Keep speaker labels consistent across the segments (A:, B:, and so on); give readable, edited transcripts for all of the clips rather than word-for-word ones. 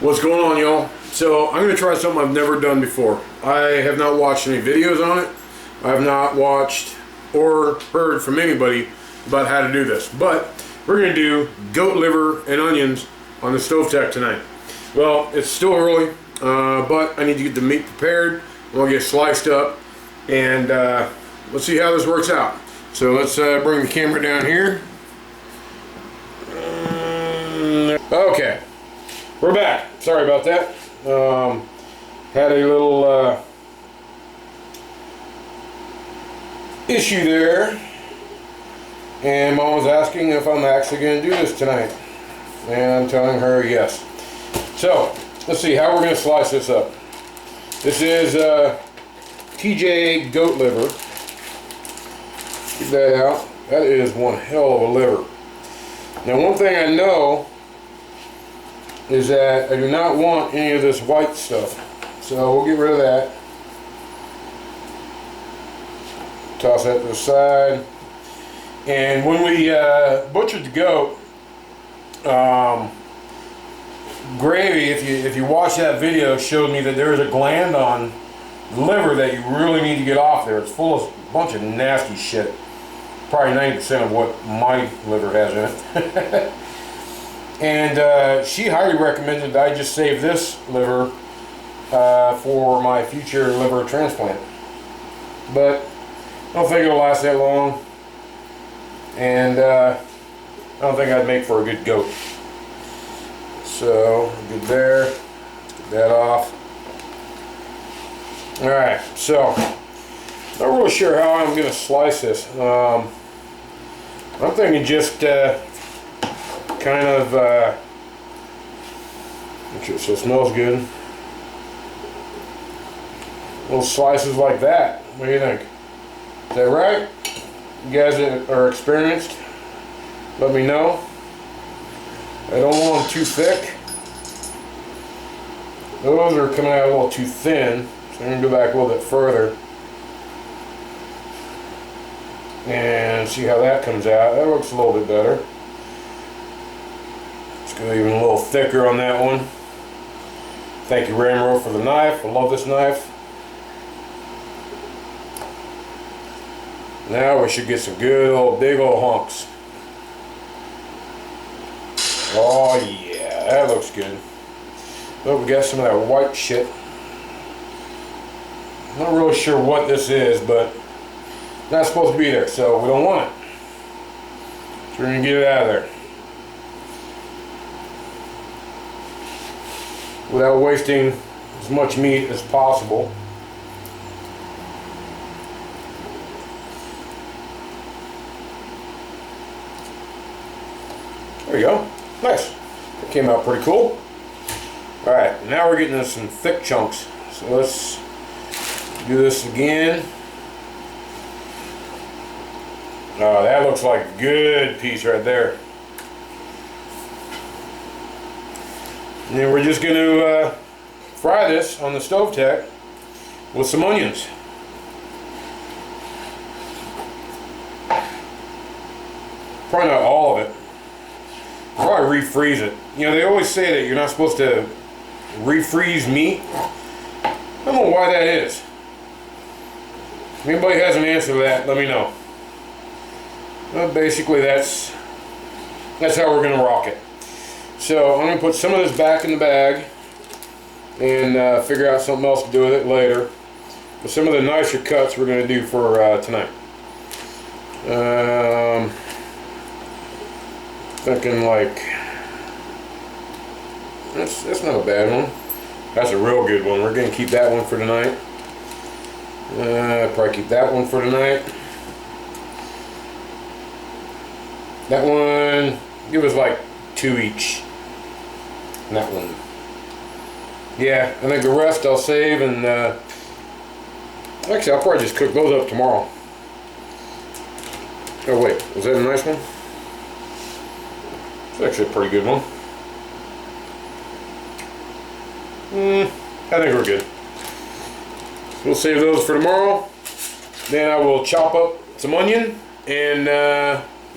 A: What's going on, y'all? So I'm going to try something I've never done before. I have not watched any videos on it. I have not watched or heard from anybody about how to do this. But we're going to do goat liver and onions on the Stovetec tonight. Well, it's still early, but I need to get the meat prepared. We'll get sliced up, and let's see how this works out. So let's bring the camera down here. Okay. We're back. Sorry about that. Had a little issue there, and Mom was asking if I'm actually going to do this tonight, and I'm telling her yes. So let's see how we're going to slice this up. This is TJ goat liver. Get that out. That is one hell of a liver. Now, one thing I know is that I do not want any of this white stuff, so we'll get rid of that. Toss that to the side. And when we butchered the goat, Gravy, if you watch that video, showed me that there is a gland on the liver that you really need to get off there. It's full of a bunch of nasty shit. Probably 90% of what my liver has in it. And she highly recommended that I just save this liver for my future liver transplant. But I don't think it'll last that long. And I don't think I'd make for a good goat. So, good there. Get that off. Alright, so not really sure how I'm going to slice this. I'm thinking just kind of make sure so it smells good. Little slices like that. What do you think? Is that right? You guys that are experienced, let me know. I don't want them too thick. Those are coming out a little too thin, so I'm going to go back a little bit further and see how that comes out. That looks a little bit better. Let's go even a little thicker on that one. Thank you, Ramro, for the knife. I love this knife. Now we should get some good old big old hunks. Oh yeah, that looks good. Look, we got some of that white shit. Not really sure what this is, but not supposed to be there, so we don't want it. So we're gonna get it out of there without wasting as much meat as possible. There you go. Nice. That came out pretty cool. Alright, now we're getting into some thick chunks. So let's do this again. Oh, that looks like a good piece right there. And then we're just going to fry this on the Stovetec with some onions. Probably not all of it. Probably refreeze it. You know, they always say that you're not supposed to refreeze meat. I don't know why that is. If anybody has an answer to that, let me know. Well, basically that's how we're going to rock it. So I'm going to put some of this back in the bag and figure out something else to do with it later. But some of the nicer cuts we're going to do for tonight. Thinking like that's not a bad one. That's a real good one. We're going to keep that one for tonight. Probably keep that one for tonight. That one, give us like 2 each. And that one. Yeah, I think the rest I'll save, and actually I'll probably just cook those up tomorrow. Oh wait, was that a nice one? It's actually a pretty good one. I think we're good. We'll save those for tomorrow. Then I will chop up some onion, and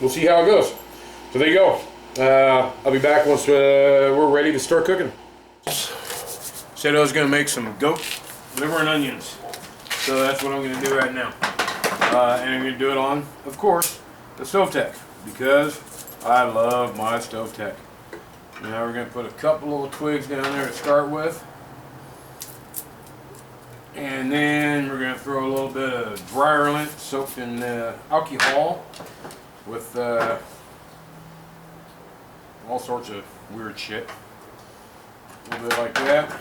A: we'll see how it goes. So there you go. I'll be back once we're ready to start cooking. Said I was going to make some goat liver and onions. So that's what I'm going to do right now. And I'm going to do it on, of course, the Stovetec, because I love my Stovetec. Now we're going to put a couple little twigs down there to start with. And then we're going to throw a little bit of dryer lint soaked in alcohol with all sorts of weird shit. A little bit like that.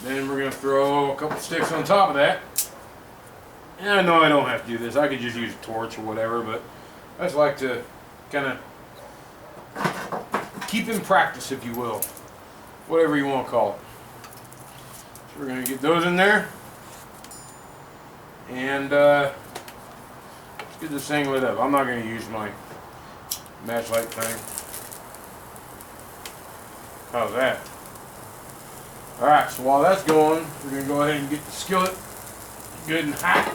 A: Then we're going to throw a couple sticks on top of that. And I know I don't have to do this. I could just use a torch or whatever, but I just like to kind of keep in practice, if you will. Whatever you want to call it. So we're going to get those in there. And let's get this thing lit up. I'm not going to use my match light thing. How's that? Alright, so while that's going, we're going to go ahead and get the skillet good and hot.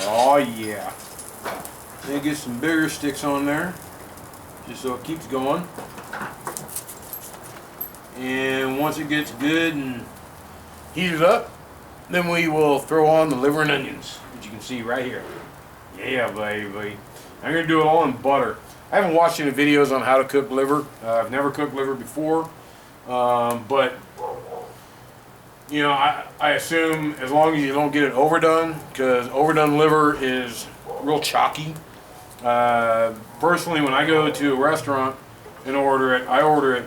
A: Oh yeah. Then get some bigger sticks on there, just so it keeps going. And once it gets good and heated up, then we will throw on the liver and onions, which you can see right here. Yeah, baby. I'm going to do it all in butter. I haven't watched any videos on how to cook liver. I've never cooked liver before. But, you know, I assume as long as you don't get it overdone, because overdone liver is real chalky. Personally, when I go to a restaurant and order it, I order it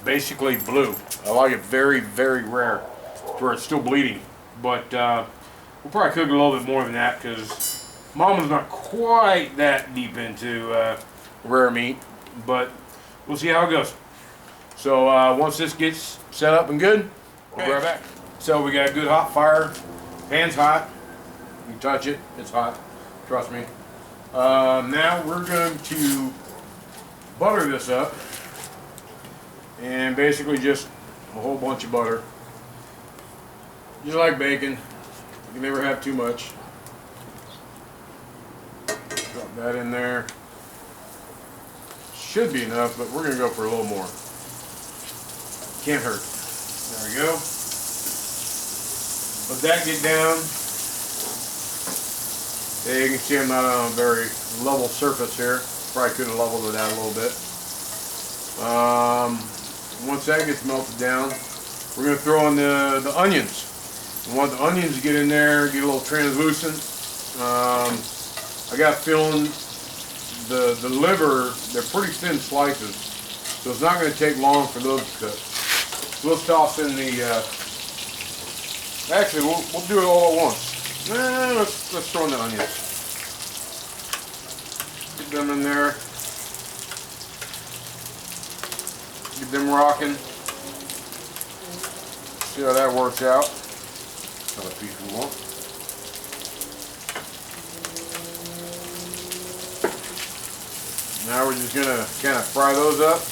A: basically blue. I like it very, very rare, where it's still bleeding. But we'll probably cook a little bit more than that, because Mama's not quite that deep into rare meat. But we'll see how it goes. So once this gets set up and good, we'll be right back. So we got a good hot fire. Pan's hot. You touch it, it's hot. Trust me. Now we're going to butter this up. And basically just a whole bunch of butter. Just like bacon. You can never have too much. Drop that in there. Should be enough, but we're going to go for a little more. Can't hurt. There we go. Let that get down. Yeah, you can see I'm not on a very level surface here. Probably could have leveled it out a little bit. Once that gets melted down, we're going to throw in the onions. We want the onions to get in there, get a little translucent. I got feeling the liver, they're pretty thin slices, so it's not going to take long for those to cook. So let's toss in the, actually we'll do it all at once. Let's throw in the onions. Get them in there. Get them rocking. See how that works out. Another piece we want. Now we're just gonna kind of fry those up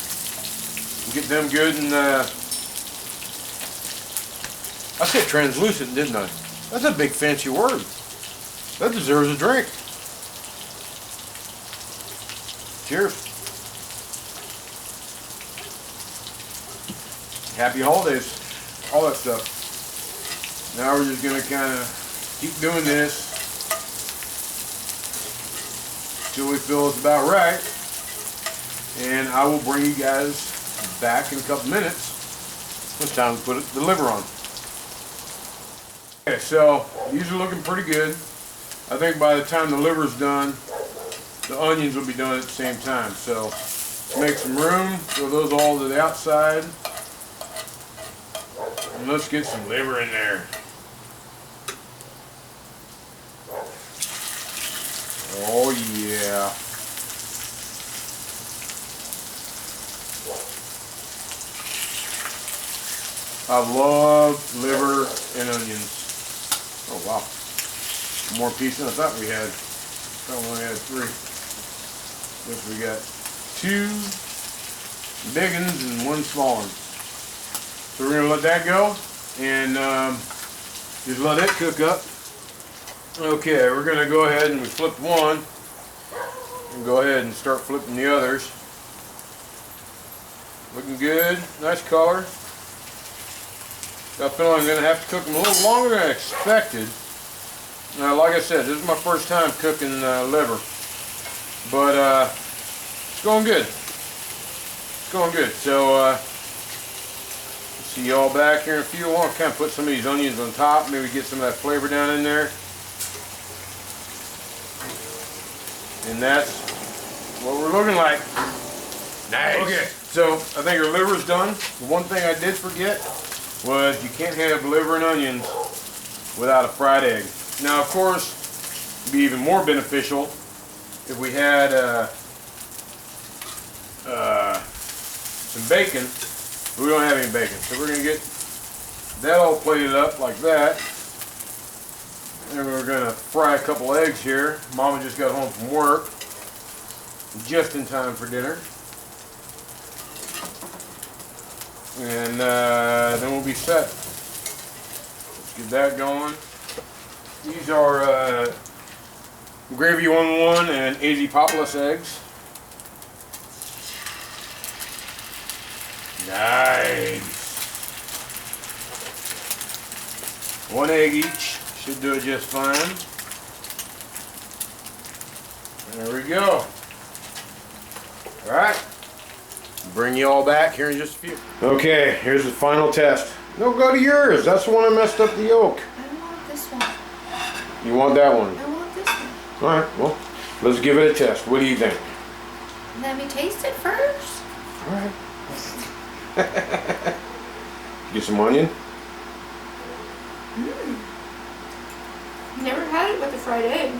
A: and get them good and I said translucent, didn't I? That's a big fancy word. That deserves a drink. Cheers. Happy holidays. All that stuff. Now we're just going to kind of keep doing this until we feel it's about right. And I will bring you guys back in a couple minutes. It's time to put the liver on. Okay, so these are looking pretty good. I think by the time the liver's done, the onions will be done at the same time. So make some room, throw those all to the outside. And let's get some liver in there. Oh yeah. I love liver and onions. Oh wow. More pieces than I thought we had. I thought we only had 3. Guess we got 2 big ones and 1 small one. So we're going to let that go and just let it cook up. Okay, we're going to go ahead and we flipped one and go ahead and start flipping the others. Looking good. Nice color. Got a feeling I'm going to have to cook them a little longer than I expected. Now, like I said, this is my first time cooking liver. But it's going good. It's going good. So, see y'all back here in a few. I want to kind of put some of these onions on top. Maybe get some of that flavor down in there. And that's what we're looking like. Nice. Okay, so I think our liver's done. The one thing I did forget was you can't have liver and onions without a fried egg. Now, of course, it'd be even more beneficial if we had some bacon. But we don't have any bacon, so we're going to get that all plated up like that. And we're going to fry a couple eggs here. Mama just got home from work, just in time for dinner. And then we'll be set. Let's get that going. These are Gravy 1-1 and Azipopoulos eggs. Nice. 1 egg each. Should do it just fine. There we go. Alright. Bring you all back here in just a few. Okay, here's the final test. No, go to yours. That's the one I messed up the yolk.
B: I want this one.
A: You want that one?
B: I want this one.
A: Alright, well, let's give it a test. What do you think?
B: Let me taste it first.
A: Alright. Get some onion.
B: Never had it with a fried egg.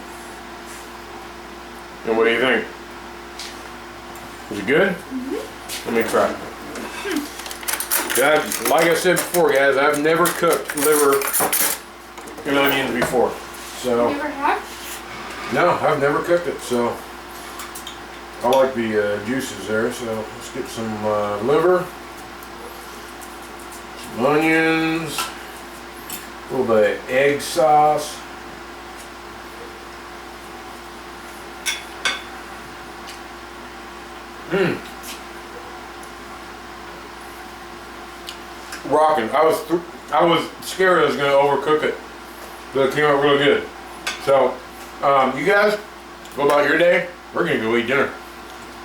A: And what do you think? Is it good? Let me try. Like I said before, guys, I've never cooked liver and onions before. So
B: You ever have?
A: no, I've never cooked it. So I like the juices there. So let's get some liver, some onions, a little bit of egg sauce. Rocking. I was scared I was going to overcook it, but it came out really good. So, you guys, go about your day. We're going to go eat dinner.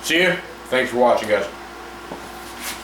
A: See ya. Thanks for watching, guys.